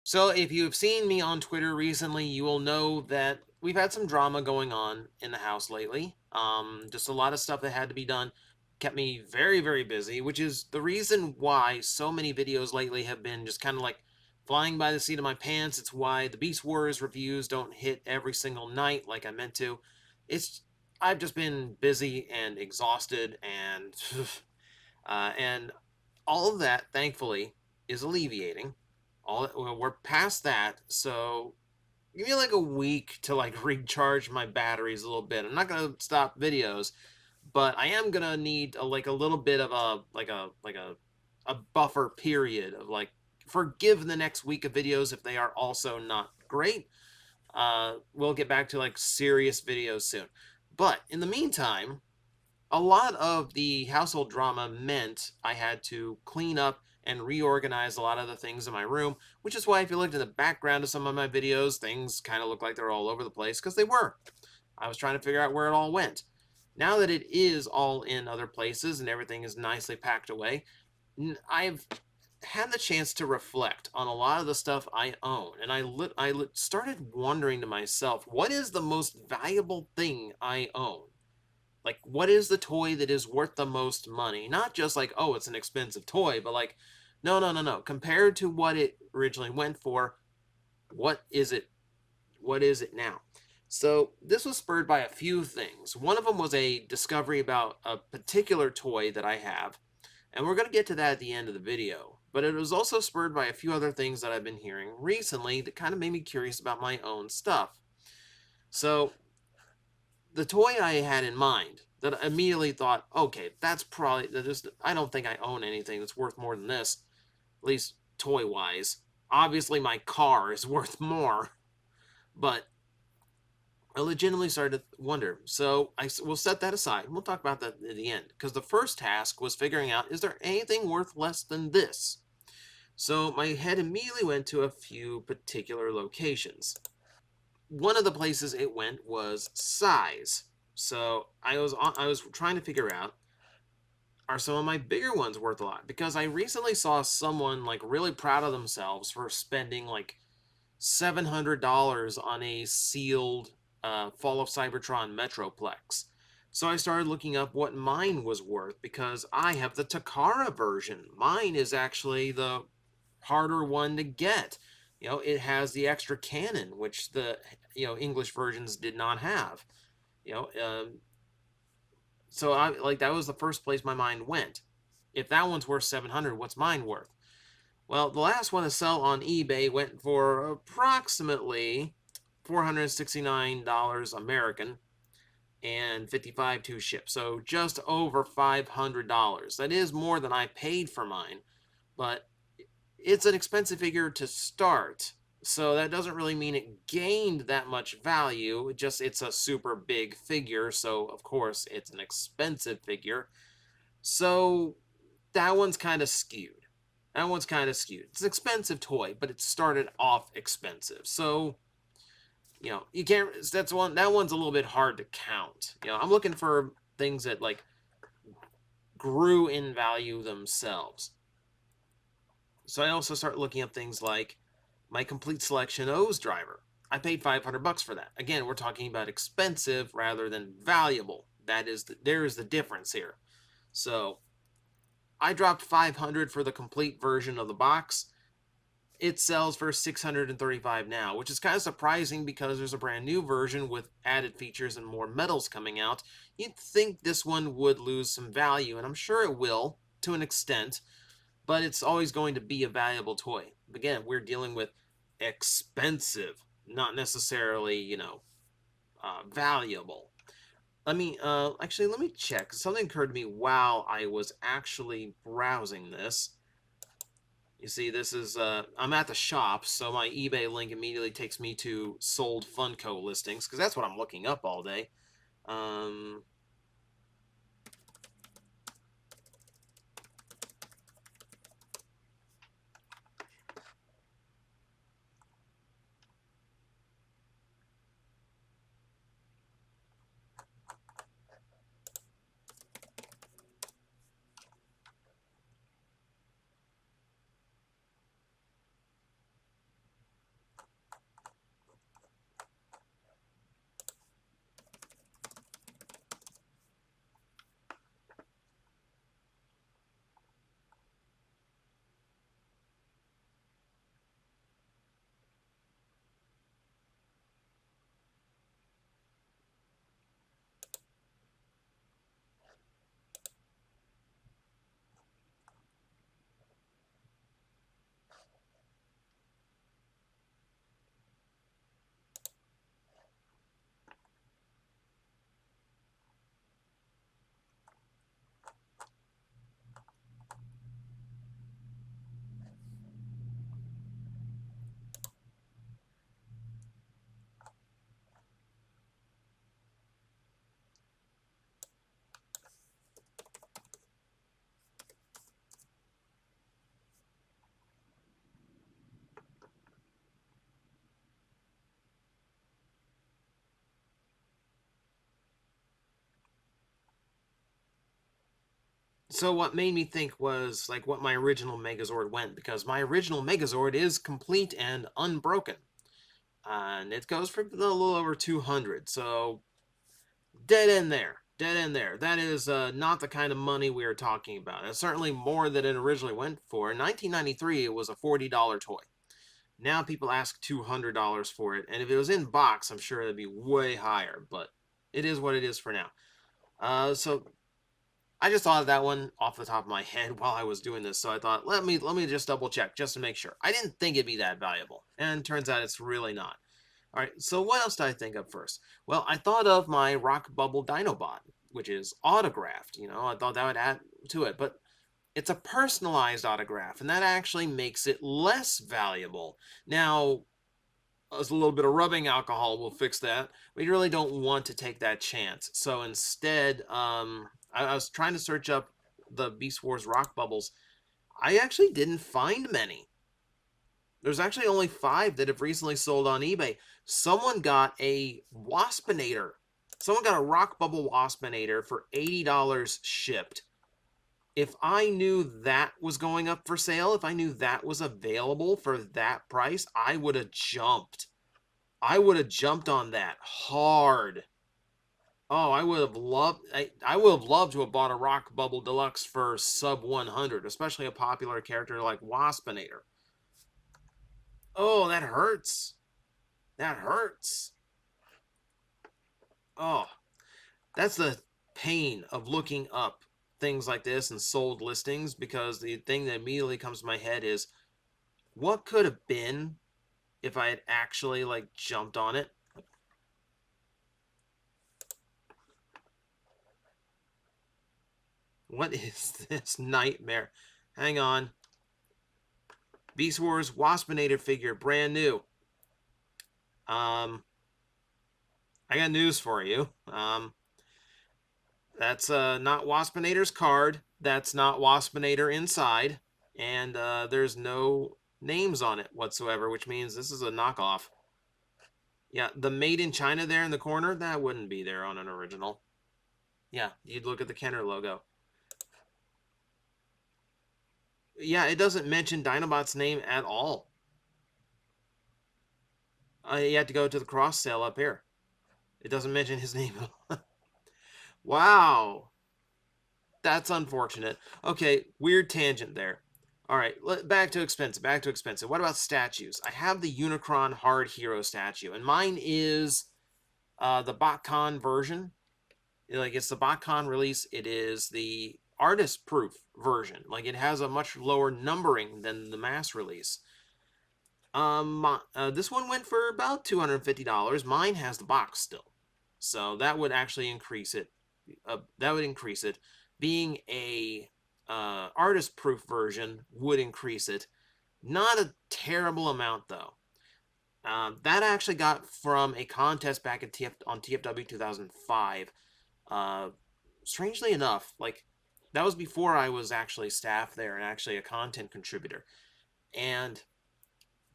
So, if you've seen me on Twitter recently, you will know that we've had some drama going on in the house lately. Just a lot of stuff that had to be done kept me very, very busy, which is the reason why so many videos lately have been just kind of like flying by the seat of my pants. It's why the Beast Wars reviews don't hit every single night like I meant to. It's I've just been busy and exhausted, and and all of that, thankfully, is alleviating. We're past that, so give me like a week to like recharge my batteries a little bit. I'm not gonna stop videos, but I am gonna need like a little bit of a buffer period of like forgive the next week of videos if they are also not great. We'll get back to like serious videos soon. But in the meantime, a lot of the household drama meant I had to clean up and reorganize a lot of the things in my room, which is why if you looked at the background of some of my videos, things kind of look like they're all over the place because they were. I was trying to figure out where it all went. Now that it is all in other places and everything is nicely packed away, I've had the chance to reflect on a lot of the stuff I own, and started wondering to myself, what is the most valuable thing I own? Like, what is the toy that is worth the most money? Not just like, oh, it's an expensive toy, but like, no, no, no, no. Compared to what it originally went for, what is it? What is it now? So this was spurred by a few things. One of them was a discovery about a particular toy that I have, and we're going to get to that at the end of the video. But it was also spurred by a few other things that I've been hearing recently that kind of made me curious about my own stuff. So the toy I had in mind that I immediately thought, okay, that's probably that just I don't think I own anything that's worth more than this, at least toy wise. Obviously, my car is worth more, but I legitimately started to wonder. So will set that aside. And we'll talk about that at the end because the first task was figuring out, is there anything worth less than this? So my head immediately went to a few particular locations. One of the places it went was size. So I was trying to figure out, are some of my bigger ones worth a lot? Because I recently saw someone like really proud of themselves for spending like $700 on a sealed Fall of Cybertron Metroplex. So I started looking up what mine was worth because I have the Takara version. Mine is actually the harder one to get. You know, it has the extra cannon, which the English versions did not have. You know, so I like that was the first place my mind went. If that one's worth 700, what's mine worth? Well, the last one to sell on eBay went for approximately $469 American and 55 to ship. So just over $500. That is more than I paid for mine, but it's an expensive figure to start. So that doesn't really mean it gained that much value. It's a super big figure, so of course it's an expensive figure. So that one's kind of skewed. That one's kind of skewed. It's an expensive toy, but it started off expensive. So, you can't that one's a little bit hard to count. I'm looking for things that like grew in value themselves. So I also start looking up things like my complete selection O's driver. I paid $500 for that. Again, we're talking about expensive rather than valuable. There is the difference here. So I dropped 500 for the complete version of the box. It sells for 635 now, which is kind of surprising because there's a brand new version with added features and more metals coming out. You'd think this one would lose some value, and I'm sure it will to an extent, but it's always going to be a valuable toy. Again, we're dealing with expensive, not necessarily, valuable. Let me check. Something occurred to me while I was actually browsing this. You see, this is, I'm at the shop, so my eBay link immediately takes me to sold Funko listings, because that's what I'm looking up all day. Um, So what made me think was like what my original Megazord went, because my original Megazord is complete and unbroken. And it goes for a little over 200. So dead end there. Dead end there. That is not the kind of money we are talking about. It's certainly more than it originally went for. In 1993, it was a $40 toy. Now people ask $200 for it. And if it was in box, I'm sure it'd be way higher. But it is what it is for now. So I just thought of that one off the top of my head while I was doing this. So I thought, let me just double check just to make sure. I didn't think it'd be that valuable. And turns out it's really not. All right, so what else did I think of first? Well, I thought of my Rock Bubble Dinobot, which is autographed. I thought that would add to it, but it's a personalized autograph, and that actually makes it less valuable. Now, a little bit of rubbing alcohol will fix that. We really don't want to take that chance. So instead, I was trying to search up the Beast Wars Rock Bubbles. I actually didn't find many. There's actually only 5 that have recently sold on eBay. Someone got a Waspinator. Someone got a Rock Bubble Waspinator for $80 shipped. If I knew that was going up for sale, if I knew that was available for that price, I would have jumped. I would have jumped on that hard. Oh, I would have loved. I would have loved to have bought a Rock Bubble Deluxe for sub 100, especially a popular character like Waspinator. Oh, that hurts. That hurts. Oh, that's the pain of looking up things like this and sold listings, because the thing that immediately comes to my head is what could have been if I had actually like jumped on it. What is this nightmare? Hang on. Beast Wars Waspinator figure, brand new. I got news for you. That's not Waspinator's card. That's not Waspinator inside. And there's no names on it whatsoever, which means this is a knockoff. Yeah, the Made in China there in the corner, that wouldn't be there on an original. Yeah, you'd look at the Kenner logo. Yeah, it doesn't mention Dinobot's name at all. You have to go to the cross sale up here. It doesn't mention his name at all. Wow. That's unfortunate. Okay, weird tangent there. All right, back to expensive. Back to expensive. What about statues? I have the Unicron Hard Hero statue, and mine is the BotCon version. Like, it's the BotCon release. It is the artist proof version. Like, it has a much lower numbering than the mass release. This one went for about $250. Mine has the box still, so that would actually increase it. That would increase it. Being a artist proof version would increase it. Not a terrible amount though. That actually got from a contest back at on TFW 2005. Strangely enough, like that was before I was actually staff there and actually a content contributor. And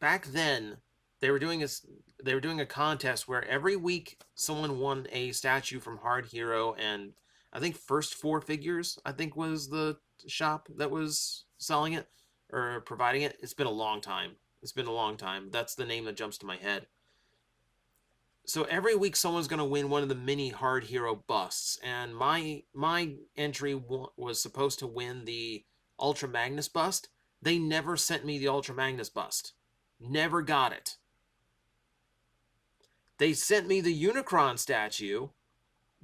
back then, they were doing a contest where every week someone won a statue from Hard Hero, and I think First Four Figures I think was the shop that was selling it or providing it. It's been a long time. It's been a long time. That's the name that jumps to my head. So every week someone's going to win one of the mini Hard Hero busts, and my entry was supposed to win the Ultra Magnus bust. They never sent me the Ultra Magnus bust. Never got it. They sent me the Unicron statue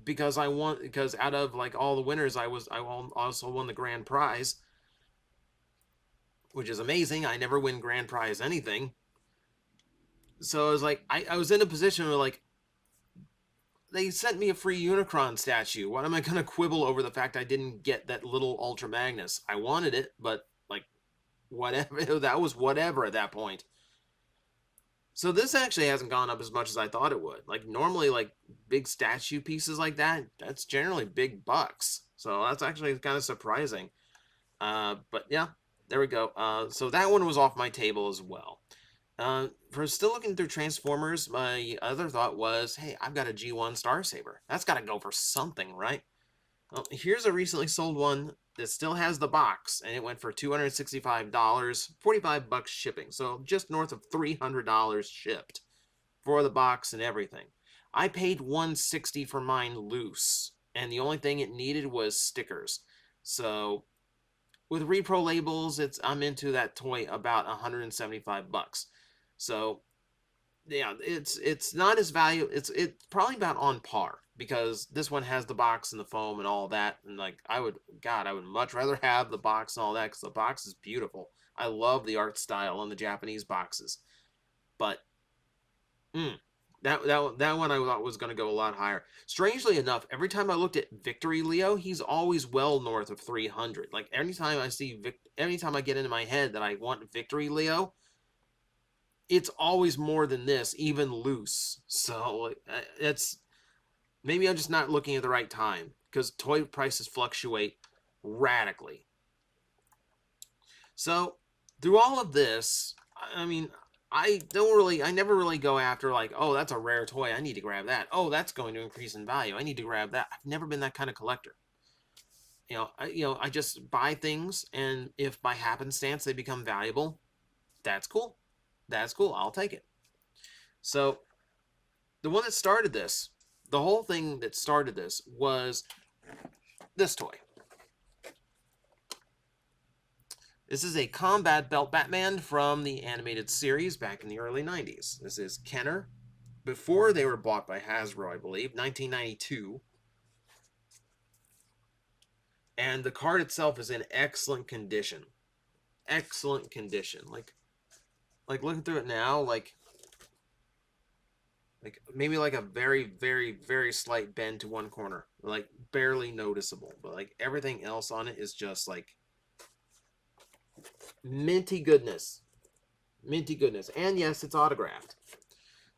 because because out of like all the winners I also won the grand prize, which is amazing. I never win grand prize anything. So I was like, I was in a position where like they sent me a free Unicron statue. What am I gonna quibble over the fact I didn't get that little Ultra Magnus? I wanted it, but like whatever, that was whatever at that point. So this actually hasn't gone up as much as I thought it would. Like normally, like big statue pieces like that, that's generally big bucks. So that's actually kind of surprising. But yeah, there we go. So that one was off my table as well. For still looking through Transformers, my other thought was, hey, I've got a G1 Star Saber. That's got to go for something, right? Well, here's a recently sold one that still has the box, and it went for $265, 45 bucks shipping. So just north of $300 shipped for the box and everything. I paid $160 for mine loose, and the only thing it needed was stickers. So with repro labels, I'm into that toy about 175 bucks. So yeah, it's not as valuable. It's probably about on par because this one has the box and the foam and all that. And like I would much rather have the box and all that because the box is beautiful. I love the art style on the Japanese boxes, but mm, that one I thought was going to go a lot higher. Strangely enough, every time I looked at Victory Leo, he's always well north of 300. Like anytime I get into my head that I want Victory Leo, it's always more than this, even loose. So it's maybe I'm just not looking at the right time because toy prices fluctuate radically. So through all of this, I mean, I never really go after like, oh, that's a rare toy, I need to grab that. Oh, that's going to increase in value, I need to grab that. I've never been that kind of collector. I just buy things, and if by happenstance they become valuable, that's cool. That's cool. I'll take it. So the one that started this, the whole thing that started this was this toy. This is a combat belt Batman from the animated series back in the early 90s. This is Kenner, before they were bought by Hasbro, I believe, 1992. And the card itself is in excellent condition. Excellent condition. Like looking through it now, like maybe like a very, very, very slight bend to one corner. Like barely noticeable. But like everything else on it is just like minty goodness. Minty goodness. And yes, it's autographed.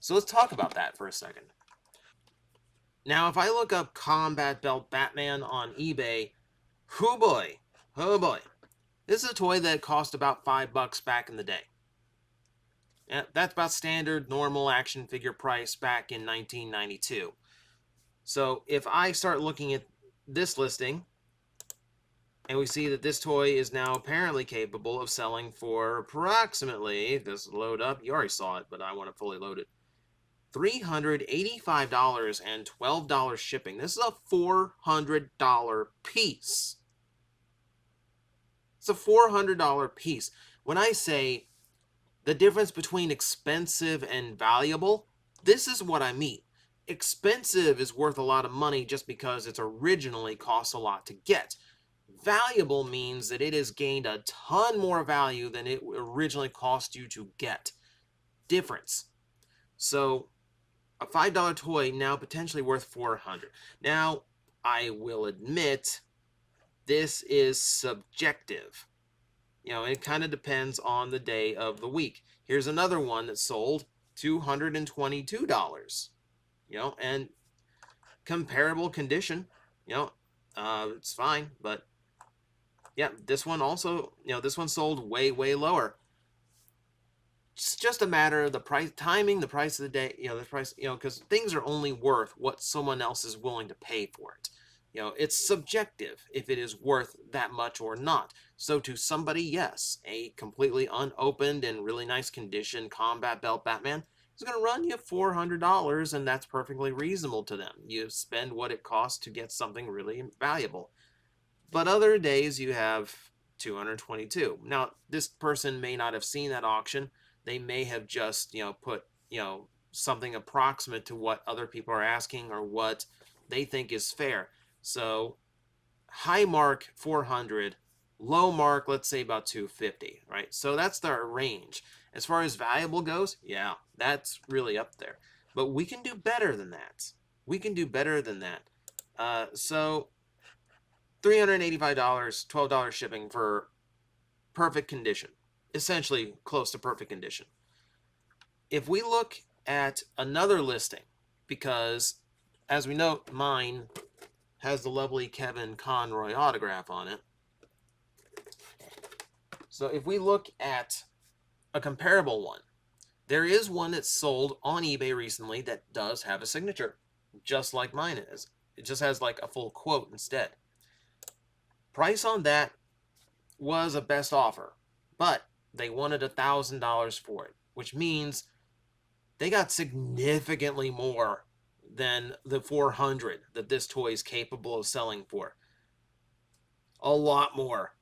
So let's talk about that for a second. Now, if I look up Combat Belt Batman on eBay, oh boy, oh boy. This is a toy that cost about $5 back in the day. Yeah, that's about standard, normal action figure price back in 1992. So if I start looking at this listing, and we see that this toy is now apparently capable of selling for approximately, if this load up, you already saw it, but I want to fully load it, $385 and $12 shipping. This is a $400 piece. It's a $400 piece. When I say the difference between expensive and valuable, this is what I mean. Expensive is worth a lot of money just because it's originally cost a lot to get. Valuable means that it has gained a ton more value than it originally cost you to get. Difference. So a $5 toy now potentially worth $400. Now, I will admit this is subjective. It kind of depends on the day of the week. Here's another one that sold $222. And comparable condition. It's fine, but yeah, this one also, this one sold way, way lower. It's just a matter of the price, timing, the price of the day, the price, because things are only worth what someone else is willing to pay for it. It's subjective if it is worth that much or not. So to somebody, yes, a completely unopened and really nice condition Combat Belt Batman is going to run you $400, and that's perfectly reasonable to them. You spend what it costs to get something really valuable. But other days you have 222. Now, this person may not have seen that auction. They may have just, put, something approximate to what other people are asking or what they think is fair. So, high mark 400, low mark, let's say about 250, right? So that's their range. As far as valuable goes, yeah, that's really up there. But we can do better than that. We can do better than that. So $385, $12 shipping for perfect condition. Essentially close to perfect condition. If we look at another listing, because as we know, mine has the lovely Kevin Conroy autograph on it. So if we look at a comparable one, there is one that's sold on eBay recently that does have a signature, just like mine is. It just has like a full quote instead. Price on that was a best offer, but they wanted $1,000 for it, which means they got significantly more than the 400 that this toy is capable of selling for. A lot more.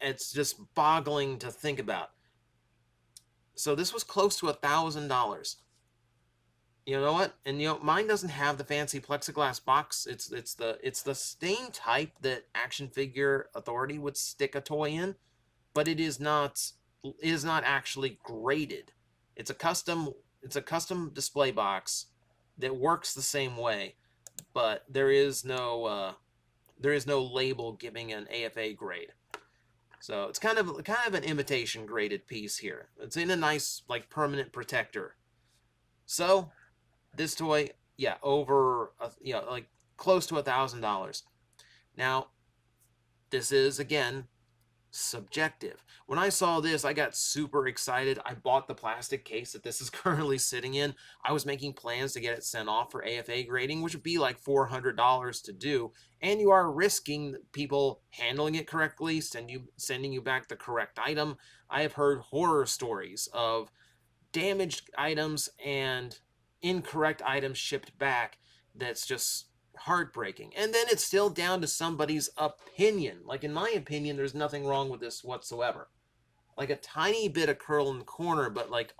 It's just boggling to think about. So this was close to $1,000. You know what? And mine doesn't have the fancy plexiglass box. It's the same type that Action Figure Authority would stick a toy in, but it is not actually graded. It's a custom display box that works the same way, but there is no label giving an AFA grade. So it's kind of an imitation graded piece here. It's in a nice like permanent protector. So this toy, yeah, like close to $1,000. Now this is again subjective. When I saw this, I got super excited. I bought the plastic case that this is currently sitting in. I was making plans to get it sent off for AFA grading, which would be like $400 to do. And you are risking people handling it correctly, sending you back the correct item. I have heard horror stories of damaged items and incorrect items shipped back. That's just heartbreaking. And then it's still down to somebody's opinion. Like, in my opinion, there's nothing wrong with this whatsoever. Like a tiny bit of curl in the corner, but like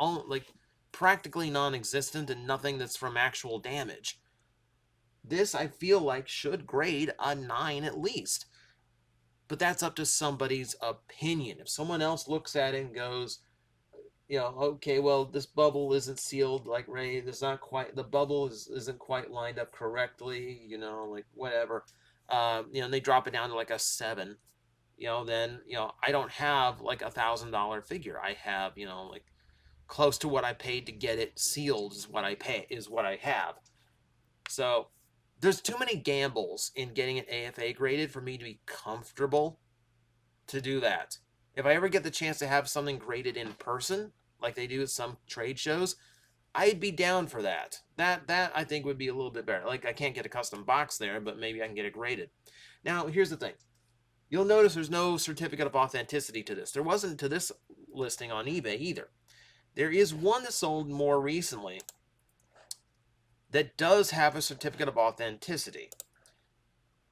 practically non-existent and nothing that's from actual damage. This I feel like should grade a 9 at least. But that's up to somebody's opinion. If someone else looks at it and goes, okay, well, this bubble isn't sealed like Ray. There's not quite the bubble isn't quite lined up correctly. Like whatever. And they drop it down to like a 7. Then I don't have like $1,000 figure. I have like close to what I paid to get it sealed is what I have. So there's too many gambles in getting it AFA graded for me to be comfortable to do that. If I ever get the chance to have something graded in person, like they do at some trade shows, I'd be down for that. That I think would be a little bit better. Like I can't get a custom box there, but maybe I can get it graded. Now, here's the thing. You'll notice there's no certificate of authenticity to this. There wasn't to this listing on eBay either. There is one that sold more recently that does have a certificate of authenticity.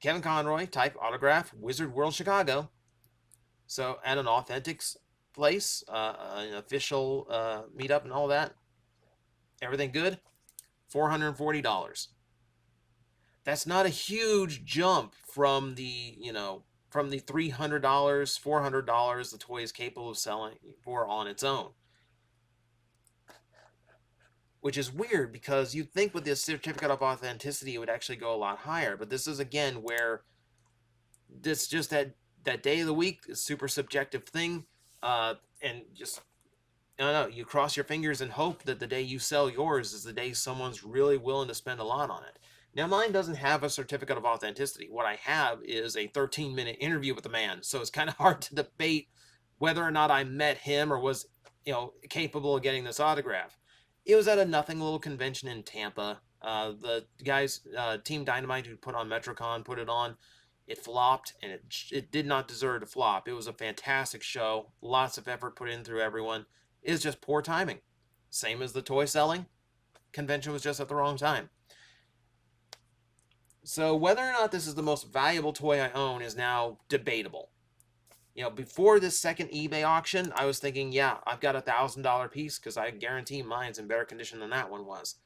Kevin Conroy, type autograph, Wizard World Chicago. So at an authentic place, an official meetup and all that, everything good, $440. That's not a huge jump from the $300, $400 the toy is capable of selling for on its own. Which is weird because you'd think with this certificate of authenticity it would actually go a lot higher. But this is again where this just that day of the week is super subjective thing, and just I don't know. You cross your fingers and hope that the day you sell yours is the day someone's really willing to spend a lot on it. Now, mine doesn't have a certificate of authenticity. What I have is a 13-minute interview with the man, so it's kind of hard to debate whether or not I met him or was, capable of getting this autograph. It was at a nothing little convention in Tampa. The guys, Team Dynamite, who put on MetroCon, put it on. It flopped, and it did not deserve to flop. It was a fantastic show. Lots of effort put in through everyone. It's just poor timing. Same as the toy selling. Convention was just at the wrong time. So whether or not this is the most valuable toy I own is now debatable. Before this second eBay auction, I was thinking, yeah, I've got $1,000 piece because I guarantee mine's in better condition than that one was.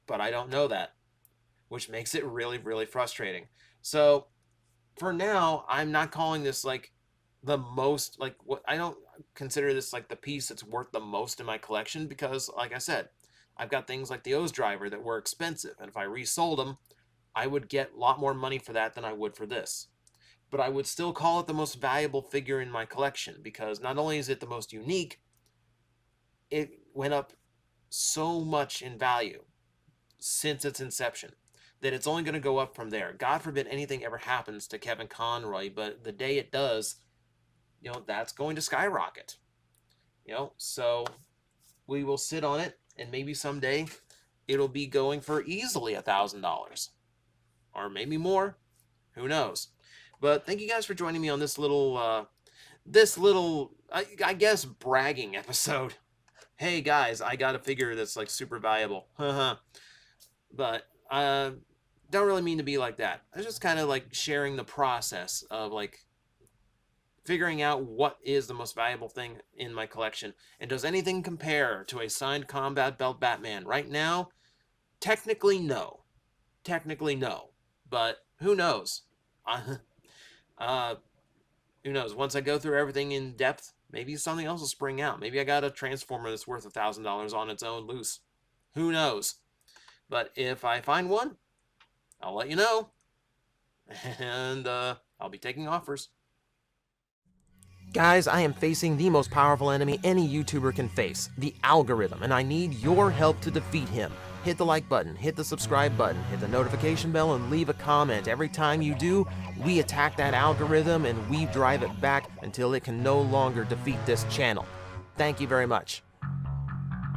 But I don't know that, which makes it really, really frustrating. So for now, I'm not calling this like the most, like what I don't consider this like the piece that's worth the most in my collection because, like I said, I've got things like the O's driver that were expensive, and if I resold them, I would get a lot more money for that than I would for this. But I would still call it the most valuable figure in my collection because not only is it the most unique, it went up so much in value since its inception that it's only going to go up from there. God forbid anything ever happens to Kevin Conroy, but the day it does, that's going to skyrocket. So we will sit on it, and maybe someday it'll be going for easily $1,000, or maybe more. Who knows? But thank you guys for joining me on this little, I guess, bragging episode. Hey guys, I got a figure that's like super valuable. But don't really mean to be like that. I was just kind of like sharing the process of like figuring out what is the most valuable thing in my collection. And does anything compare to a signed combat belt Batman? Right now, technically no. Technically no. But who knows? uh, who knows? Once I go through everything in depth, maybe something else will spring out. Maybe I got a Transformer that's worth $1,000 on its own loose. Who knows? But if I find one, I'll let you know. And I'll be taking offers. Guys, I am facing the most powerful enemy any YouTuber can face, the algorithm, and I need your help to defeat him. Hit the like button, hit the subscribe button, hit the notification bell, and leave a comment. Every time you do, we attack that algorithm and we drive it back until it can no longer defeat this channel. Thank you very much.